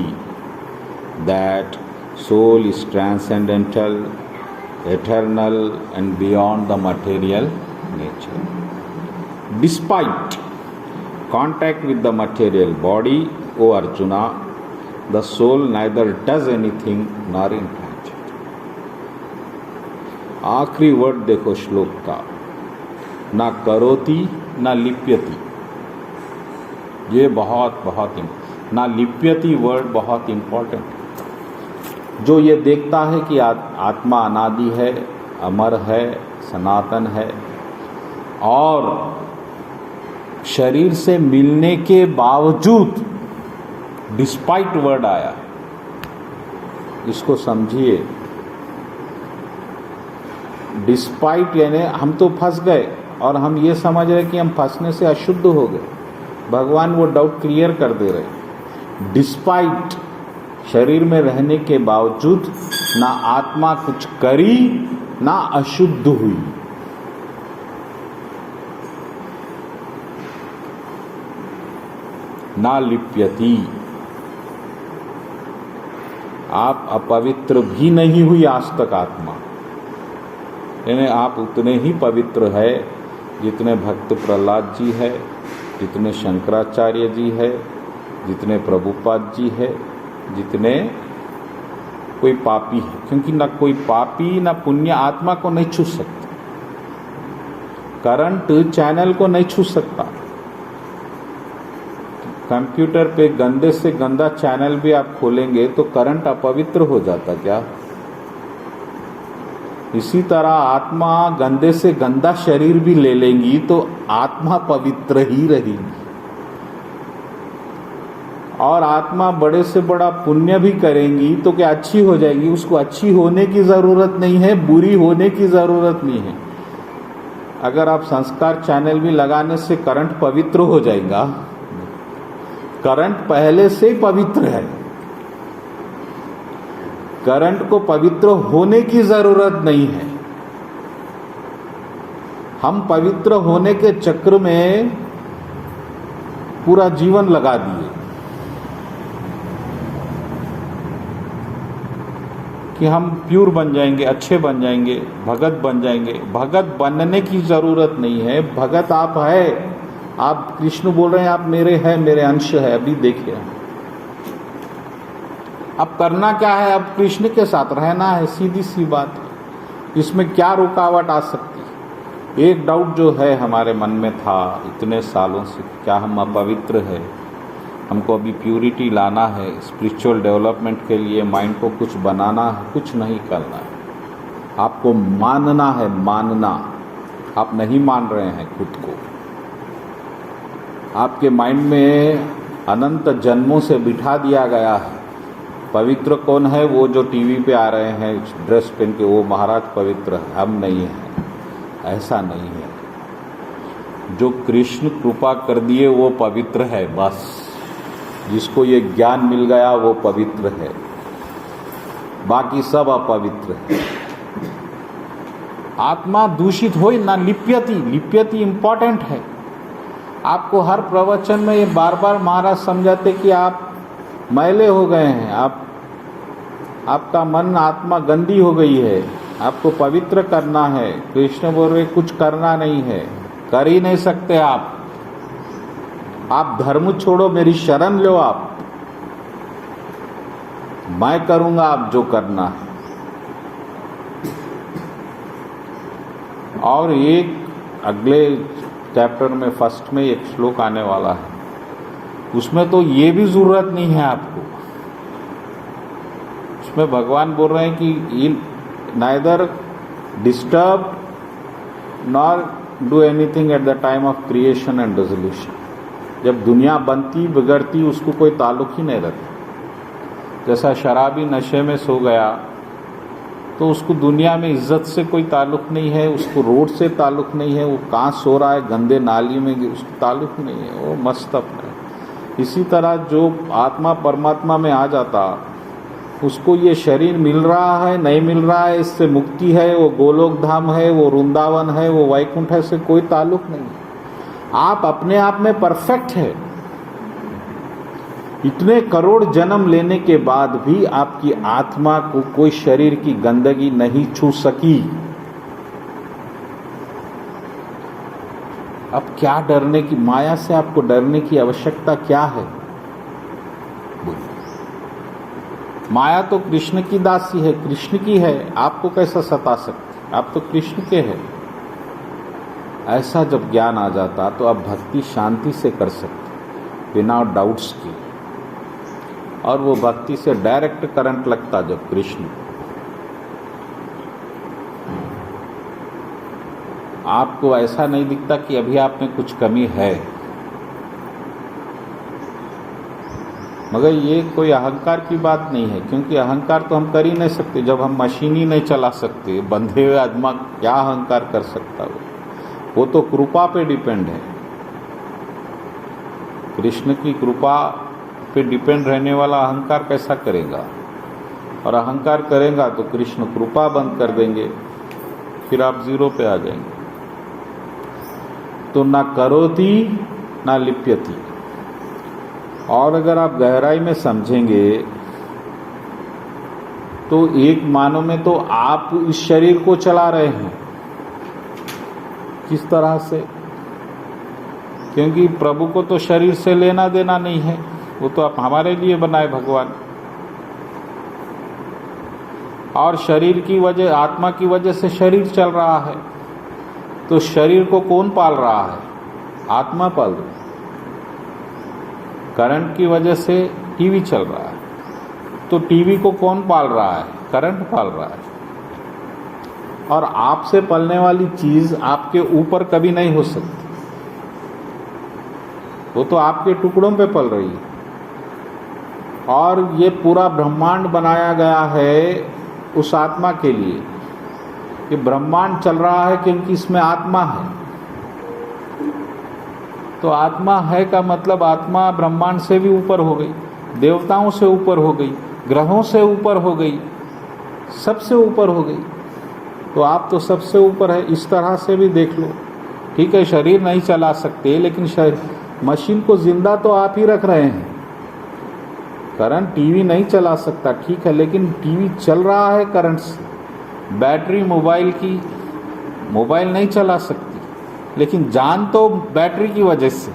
that soul is transcendental, eternal and beyond the material nature. Despite contact with the material body, O Arjuna, the soul neither does anything nor intends it. आखिरी word देखो श्लोक का, ना करोति ना लिप्यति। ये बहुत ना लिप्यति वर्ड बहुत इम्पोर्टेंट है। जो ये देखता है कि आत्मा अनादि है, अमर है, सनातन है, और शरीर से मिलने के बावजूद, डिस्पाइट वर्ड आया, इसको समझिए। डिस्पाइट यानी हम तो फंस गए और हम ये समझ रहे कि हम फंसने से अशुद्ध हो गए। भगवान वो डाउट क्लियर कर दे रहे। डिस्पाइट, शरीर में रहने के बावजूद ना आत्मा कुछ करी ना अशुद्ध हुई। ना लिप्यति, आप अपवित्र भी नहीं हुई आज तक आत्मा, यानी आप उतने ही पवित्र है जितने भक्त प्रहलाद जी है, जितने शंकराचार्य जी है, जितने प्रभुपाद जी है, जितने कोई पापी है। क्योंकि ना कोई पापी ना पुण्य आत्मा को नहीं छू सकता, करंट चैनल को नहीं छू सकता। कंप्यूटर पे गंदे से गंदा चैनल भी आप खोलेंगे तो करंट अपवित्र हो जाता क्या? इसी तरह आत्मा गंदे से गंदा शरीर भी ले लेंगी तो आत्मा पवित्र ही रहेगी। और आत्मा बड़े से बड़ा पुण्य भी करेंगी तो क्या अच्छी हो जाएगी? उसको अच्छी होने की जरूरत नहीं है, बुरी होने की जरूरत नहीं है। अगर आप संस्कार चैनल भी लगाने से करंट पवित्र हो जाएगा, करंट पहले से ही पवित्र है। करंट को पवित्र होने की जरूरत नहीं है। हम पवित्र होने के चक्र में पूरा जीवन लगा दिए कि हम प्योर बन जाएंगे, अच्छे बन जाएंगे, भगत बन जाएंगे। भगत बनने की जरूरत नहीं है। भगत आप है, आप कृष्ण बोल रहे हैं आप मेरे हैं, मेरे अंश है। अभी देखिए अब करना क्या है, अब कृष्ण के साथ रहना है, सीधी सी बात है। इसमें क्या रुकावट आ सकती है? एक डाउट जो है हमारे मन में था इतने सालों से, क्या हम अपवित्र है, हमको अभी प्यूरिटी लाना है, स्पिरिचुअल डेवलपमेंट के लिए माइंड को कुछ बनाना है, कुछ नहीं करना है। आपको मानना है, मानना। आप नहीं मान रहे हैं खुद को। आपके माइंड में अनंत जन्मों से बिठा दिया गया है पवित्र कौन है, वो जो टीवी पे आ रहे हैं ड्रेस पहन के, वो महाराज पवित्र है, हम नहीं हैं। ऐसा नहीं है। जो कृष्ण कृपा कर दिए वो पवित्र है, बस। जिसको ये ज्ञान मिल गया वो पवित्र है, बाकी सब अपवित्र है। आत्मा दूषित हो ना लिप्यति। लिप्यति इंपॉर्टेंट है। आपको हर प्रवचन में ये बार बार महाराज समझाते कि आप मैले हो गए हैं, आपका मन आत्मा गंदी हो गई है, आपको पवित्र करना है। कृष्ण बोल रहे कुछ करना नहीं है, कर ही नहीं सकते आप। आप धर्म छोड़ो, मेरी शरण लो, आप, मैं करूंगा आप जो करना है। और एक अगले चैप्टर में फर्स्ट में एक श्लोक आने वाला है, उसमें तो ये भी जरूरत नहीं है आपको। उसमें भगवान बोल रहे हैं कि neither disturb nor do anything at the time of creation and resolution. जब दुनिया बनती बिगड़ती उसको कोई ताल्लुक ही नहीं रहता। जैसा शराबी नशे में सो गया तो उसको दुनिया में इज्जत से कोई ताल्लुक नहीं है, उसको रोड से ताल्लुक नहीं है, वो कहाँ सो रहा है गंदे नाली में, उसको ताल्लुक नहीं है, वो मस्त अपना है। इसी तरह जो आत्मा परमात्मा में आ जाता, उसको ये शरीर मिल रहा है नहीं मिल रहा है, इससे मुक्ति है, वो गोलोक धाम है, वो वृंदावन है, वो वैकुंठ है, इससे कोई ताल्लुक नहीं है। आप अपने आप में परफेक्ट है। इतने करोड़ जन्म लेने के बाद भी आपकी आत्मा को कोई शरीर की गंदगी नहीं छू सकी। अब क्या डरने की, माया से आपको डरने की आवश्यकता क्या है? माया तो कृष्ण की दासी है, कृष्ण की है, आपको कैसा सता सकती? आप तो कृष्ण के हैं। ऐसा जब ज्ञान आ जाता तो आप भक्ति शांति से कर सकते, बिना डाउट्स के। और वो भक्ति से डायरेक्ट करंट लगता जब कृष्ण, आपको ऐसा नहीं दिखता कि अभी आप में कुछ कमी है। मगर ये कोई अहंकार की बात नहीं है, क्योंकि अहंकार तो हम कर ही नहीं सकते। जब हम मशीन ही नहीं चला सकते, बंधे हुए आत्मा क्या अहंकार कर सकता? वो तो कृपा पे डिपेंड है। कृष्ण की कृपा पे डिपेंड रहने वाला अहंकार कैसा करेगा? और अहंकार करेगा तो कृष्ण कृपा बंद कर देंगे, फिर आप जीरो पे आ जाएंगे। तो ना करोति ना लिप्यति। और अगर आप गहराई में समझेंगे तो एक मानो में तो आप इस शरीर को चला रहे हैं। किस तरह से? क्योंकि प्रभु को तो शरीर से लेना देना नहीं है, वो तो आप हमारे लिए बनाए भगवान। और शरीर की वजह, आत्मा की वजह से शरीर चल रहा है। तो शरीर को कौन पाल रहा है? आत्मा पाल रही है। करंट की वजह से टीवी चल रहा है, तो टीवी को कौन पाल रहा है? करंट पाल रहा है। और आपसे पलने वाली चीज आपके ऊपर कभी नहीं हो सकती, वो तो आपके टुकड़ों पे पल रही है। और ये पूरा ब्रह्मांड बनाया गया है उस आत्मा के लिए। ये ब्रह्मांड चल रहा है क्योंकि इसमें आत्मा है। तो आत्मा है का मतलब आत्मा ब्रह्मांड से भी ऊपर हो गई, देवताओं से ऊपर हो गई, ग्रहों से ऊपर हो गई, सबसे ऊपर हो गई। तो आप तो सबसे ऊपर है। इस तरह से भी देख लो। ठीक है, शरीर नहीं चला सकते, लेकिन मशीन को जिंदा तो आप ही रख रहे हैं। करंट टीवी नहीं चला सकता, ठीक है, लेकिन टीवी चल रहा है करंट से। बैटरी मोबाइल की, मोबाइल नहीं चला सकती, लेकिन जान तो बैटरी की वजह से।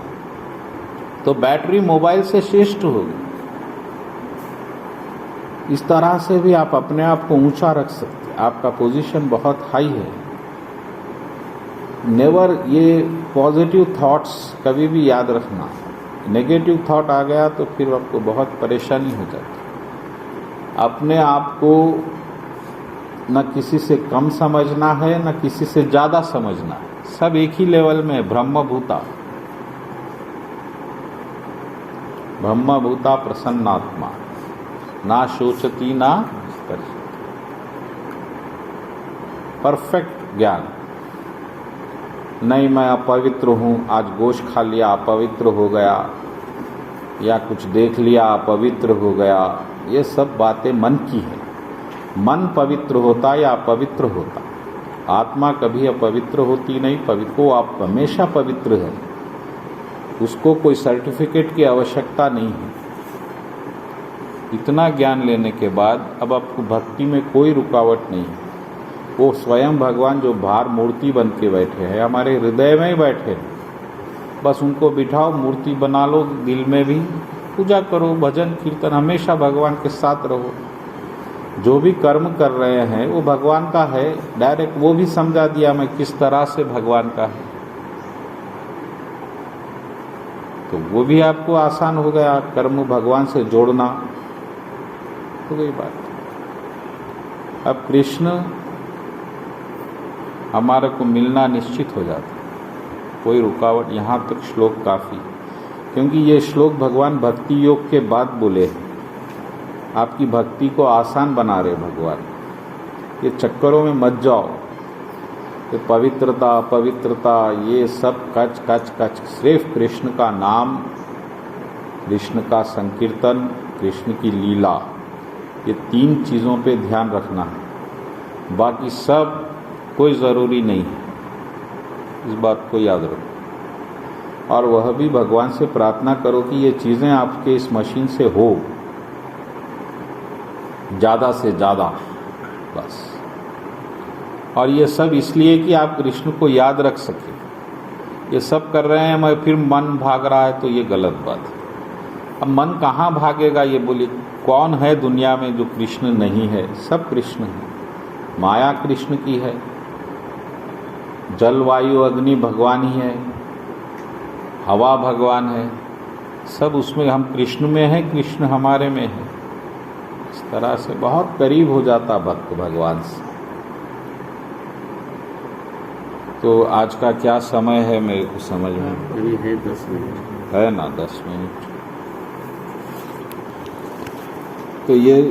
तो बैटरी मोबाइल से श्रेष्ठ होगी। इस तरह से भी आप अपने आप को ऊंचा रख सकते। आपका पोजीशन बहुत हाई है। नेवर ये पॉजिटिव थॉट्स कभी भी याद रखना। नेगेटिव थॉट आ गया तो फिर आपको बहुत परेशानी हो जाती। अपने आप को न किसी से कम समझना है, न किसी से ज़्यादा समझना है। सब एक ही लेवल में, ब्रह्मभूता। ब्रह्मभूता प्रसन्नात्मा, ना शोचती ना स्पर्शति। परफेक्ट ज्ञान। नहीं मैं अपवित्र हूँ, आज गोश्त खा लिया अपवित्र हो गया, या कुछ देख लिया अपवित्र हो गया, ये सब बातें मन की है। मन पवित्र होता या अपवित्र होता, आत्मा कभी अपवित्र होती नहीं। पवित्र को आप हमेशा पवित्र है, उसको कोई सर्टिफिकेट की आवश्यकता नहीं है। इतना ज्ञान लेने के बाद अब आपको भक्ति में कोई रुकावट नहीं है। वो स्वयं भगवान जो बाहर मूर्ति बन के बैठे हैं, हमारे हृदय में ही बैठे हैं। बस उनको बिठाओ, मूर्ति बना लो, दिल में भी पूजा करो, भजन कीर्तन, हमेशा भगवान के साथ रहो। जो भी कर्म कर रहे हैं वो भगवान का है, डायरेक्ट वो भी समझा दिया मैं किस तरह से भगवान का है, तो वो भी आपको आसान हो गया, कर्म भगवान से जोड़ना हो गई बात। अब कृष्ण हमारे को मिलना निश्चित हो जाता, कोई रुकावट, यहाँ तक श्लोक काफ़ी, क्योंकि ये श्लोक भगवान भक्ति योग के बाद बोले हैं, आपकी भक्ति को आसान बना रहे भगवान। ये चक्करों में मत जाओ, ये पवित्रता अपवित्रता ये सब कच कच कच, सिर्फ कृष्ण का नाम, कृष्ण का संकीर्तन, कृष्ण की लीला, ये 3 चीज़ों पे ध्यान रखना है, बाकी सब कोई ज़रूरी नहीं है, इस बात को याद रखो। और वह भी भगवान से प्रार्थना करो कि ये चीज़ें आपके इस मशीन से हो, ज़्यादा से ज़्यादा बस। और ये सब इसलिए कि आप कृष्ण को याद रख सकें। ये सब कर रहे हैं मैं, फिर मन भाग रहा है, तो ये गलत बात है। अब मन कहाँ भागेगा ये बोलिए, कौन है दुनिया में जो कृष्ण नहीं है? सब कृष्ण है, माया कृष्ण की है, जल वायु अग्नि भगवान ही है, हवा भगवान है, सब उसमें, हम कृष्ण में हैं, कृष्ण हमारे में है। इस तरह से बहुत करीब हो जाता भक्त भगवान से। तो आज का क्या समय है मेरे को समझ में अभी है 10 मिनट है ना, 10 मिनट। तो ये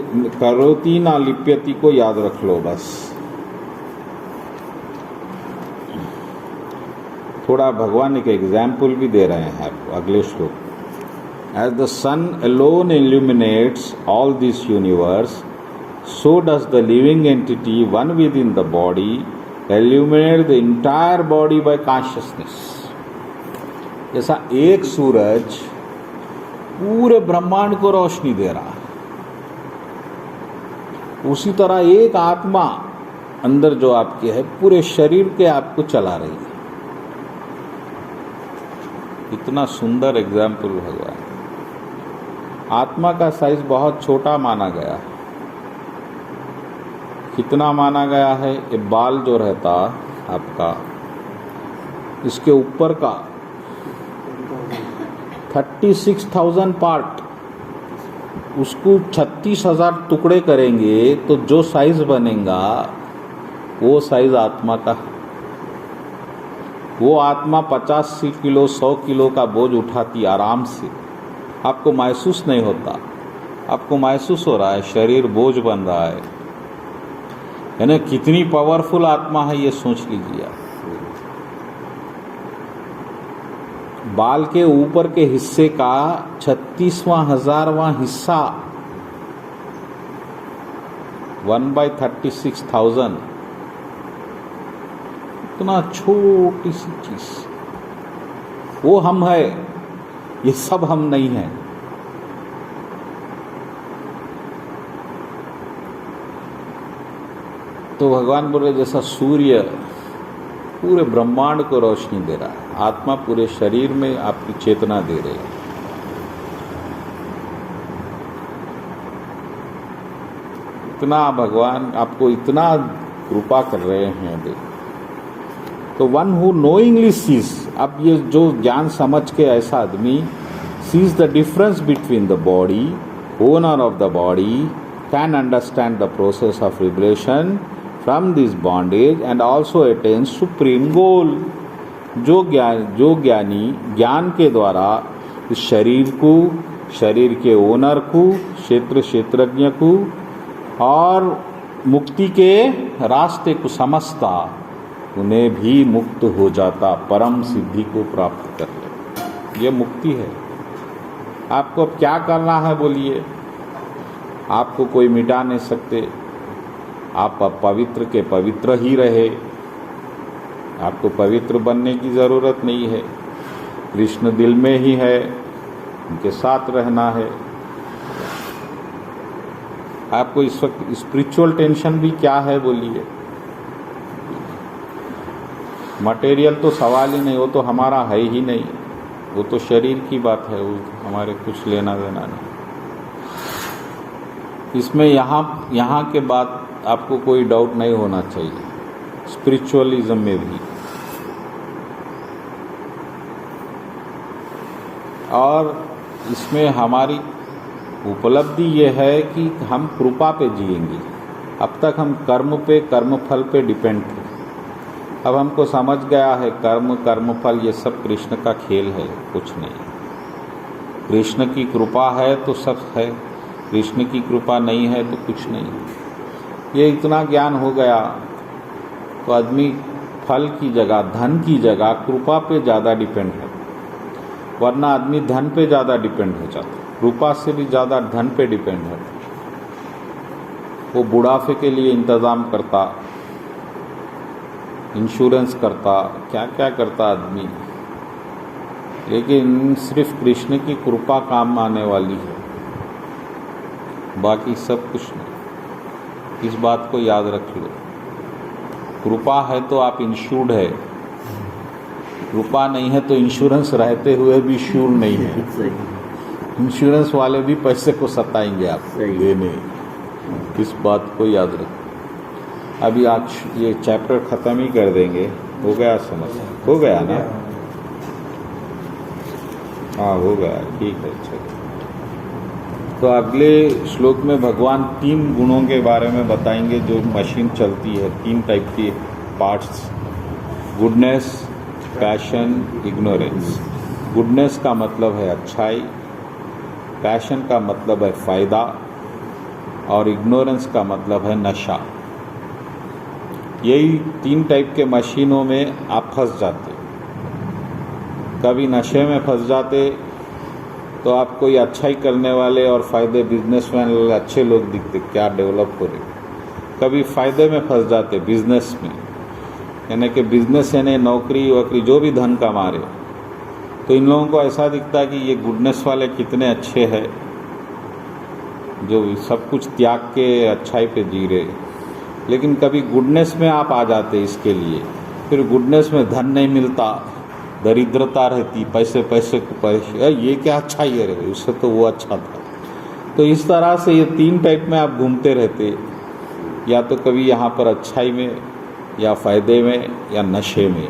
करोति ना लिप्यति को याद रख लो बस। थोड़ा भगवान एक एग्जाम्पल भी दे रहे हैं आपको अगले श्लोक। As the sun alone illuminates all this universe, so does the living entity, one within the body, illuminate the entire body by consciousness. जैसा एक सूरज पूरे ब्रह्मांड को रोशनी दे रहा है, उसी तरह एक आत्मा अंदर जो आपके है पूरे शरीर के आपको चला रही है। इतना सुंदर एग्जाम्पल भगवान। आत्मा का साइज बहुत छोटा माना गया है। कितना माना गया है? ये बाल जो रहता आपका, इसके ऊपर का 36,000 पार्ट, उसको 36,000 टुकड़े करेंगे तो जो साइज बनेगा वो साइज आत्मा का। वो आत्मा 50 किलो 100 किलो का बोझ उठाती आराम से, आपको महसूस नहीं होता। आपको महसूस हो रहा है शरीर बोझ बन रहा है, यानी कितनी पावरफुल आत्मा है ये सोच लीजिए आप। बाल के ऊपर के हिस्से का 36,000वां हिस्सा 1/36,000, इतना छोटी सी चीज, वो हम है, ये सब हम नहीं है। तो भगवान बोल रहे जैसा सूर्य पूरे ब्रह्मांड को रोशनी दे रहा है, आत्मा पूरे शरीर में आपकी चेतना दे रही है। इतना भगवान आपको इतना कृपा कर रहे हैं। देख, तो वन हु नोइंगली सीज, अब ये जो ज्ञान समझ के ऐसा आदमी sees the difference between the body, owner of the body, can understand the process of liberation from this bondage and also attain supreme goal. जो ज्ञानी ज्ञान के द्वारा इस शरीर को, शरीर के ओनर को, क्षेत्रज्ञ को और मुक्ति के रास्ते को समझता, उन्हें भी मुक्त हो जाता, परम सिद्धि को प्राप्त कर ले। ये मुक्ति है। आपको अब क्या करना है बोलिए? आपको कोई मिटा नहीं सकते। आप पवित्र के पवित्र ही रहे, आपको पवित्र बनने की ज़रूरत नहीं है। कृष्ण दिल में ही है, उनके साथ रहना है। आपको इस वक्त स्पिरिचुअल टेंशन भी क्या है बोलिए? मटेरियल तो सवाल ही नहीं, वो तो हमारा है ही नहीं। वो तो शरीर की बात है, वो हमारे कुछ लेना देना नहीं। इसमें यहाँ के बाद आपको कोई डाउट नहीं होना चाहिए, स्पिरिचुअलिज्म में भी। और इसमें हमारी उपलब्धि ये है कि हम कृपा पे जिएंगे। अब तक हम कर्म पे, कर्मफल पे डिपेंड थे। अब हमको समझ गया है कर्मफल ये सब कृष्ण का खेल है, कुछ नहीं। कृष्ण की कृपा है तो सब है, कृष्ण की कृपा नहीं है तो कुछ नहीं। ये इतना ज्ञान हो गया तो आदमी फल की जगह, धन की जगह कृपा पे ज़्यादा डिपेंड है। वरना आदमी धन पे ज़्यादा डिपेंड हो जाता, कृपा से भी ज़्यादा धन पे डिपेंड है। वो बुढ़ापे के लिए इंतज़ाम करता, इंश्योरेंस करता, क्या क्या करता आदमी, लेकिन सिर्फ कृष्ण की कृपा काम आने वाली है, बाकी सब कुछ नहीं। इस बात को याद रख लो। कृपा है तो आप इंश्योर्ड है, कृपा नहीं है तो इंश्योरेंस रहते हुए भी श्योर नहीं है। सही। इंश्योरेंस वाले भी पैसे को सताएंगे आप सही। देने। इस बात को याद रखो। अभी आज ये चैप्टर ख़त्म ही कर देंगे। हो गया समझ? हो गया ना? हाँ हो गया, ठीक है। चलिए, तो अगले श्लोक में भगवान 3 गुणों के बारे में बताएंगे जो मशीन चलती है। 3 टाइप के parts, goodness, passion, ignorance. Goodness का मतलब है अच्छाई, पैशन का मतलब है फ़ायदा, और इग्नोरेंस का मतलब है नशा। यही 3 टाइप के मशीनों में आप फंस जाते। कभी नशे में फंस जाते तो आप कोई अच्छाई करने वाले और फ़ायदे बिजनेसमैन वाले अच्छे लोग दिखते, क्या डेवलप हो रहे। कभी फ़ायदे में फंस जाते, बिजनेस में, यानी कि बिजनेस यानी नौकरी वोकरी जो भी धन कमा रहे, तो इन लोगों को ऐसा दिखता है कि ये गुडनेस वाले कितने अच्छे हैं, जो सब कुछ त्याग के अच्छाई पे जी रहे। लेकिन कभी गुडनेस में आप आ जाते इसके लिए, फिर गुडनेस में धन नहीं मिलता, दरिद्रता रहती, पैसे को पैसे, ये क्या अच्छा ही है, उससे तो वो अच्छा था। तो इस तरह से ये 3 टाइप में आप घूमते रहते, या तो कभी यहाँ पर अच्छाई में, या फ़ायदे में, या नशे में।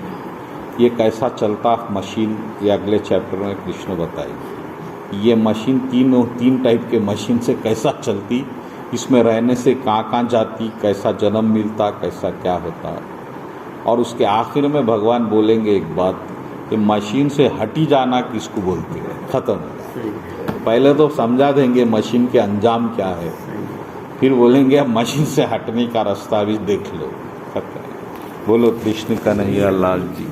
ये कैसा चलता मशीन, ये अगले चैप्टर में कृष्ण बताएगी। ये मशीन 3 टाइप के मशीन से कैसा चलती, इसमें रहने से कहाँ जाती, कैसा जन्म मिलता, कैसा क्या होता। और उसके आखिर में भगवान बोलेंगे एक बात कि मशीन से हटी जाना किसको बोलते हैं, ख़त्म हो। पहले तो समझा देंगे मशीन के अंजाम क्या है, फिर बोलेंगे मशीन से हटने का रास्ता भी देख लो, खत्म। बोलो कृष्ण कन्हैया लाल जी।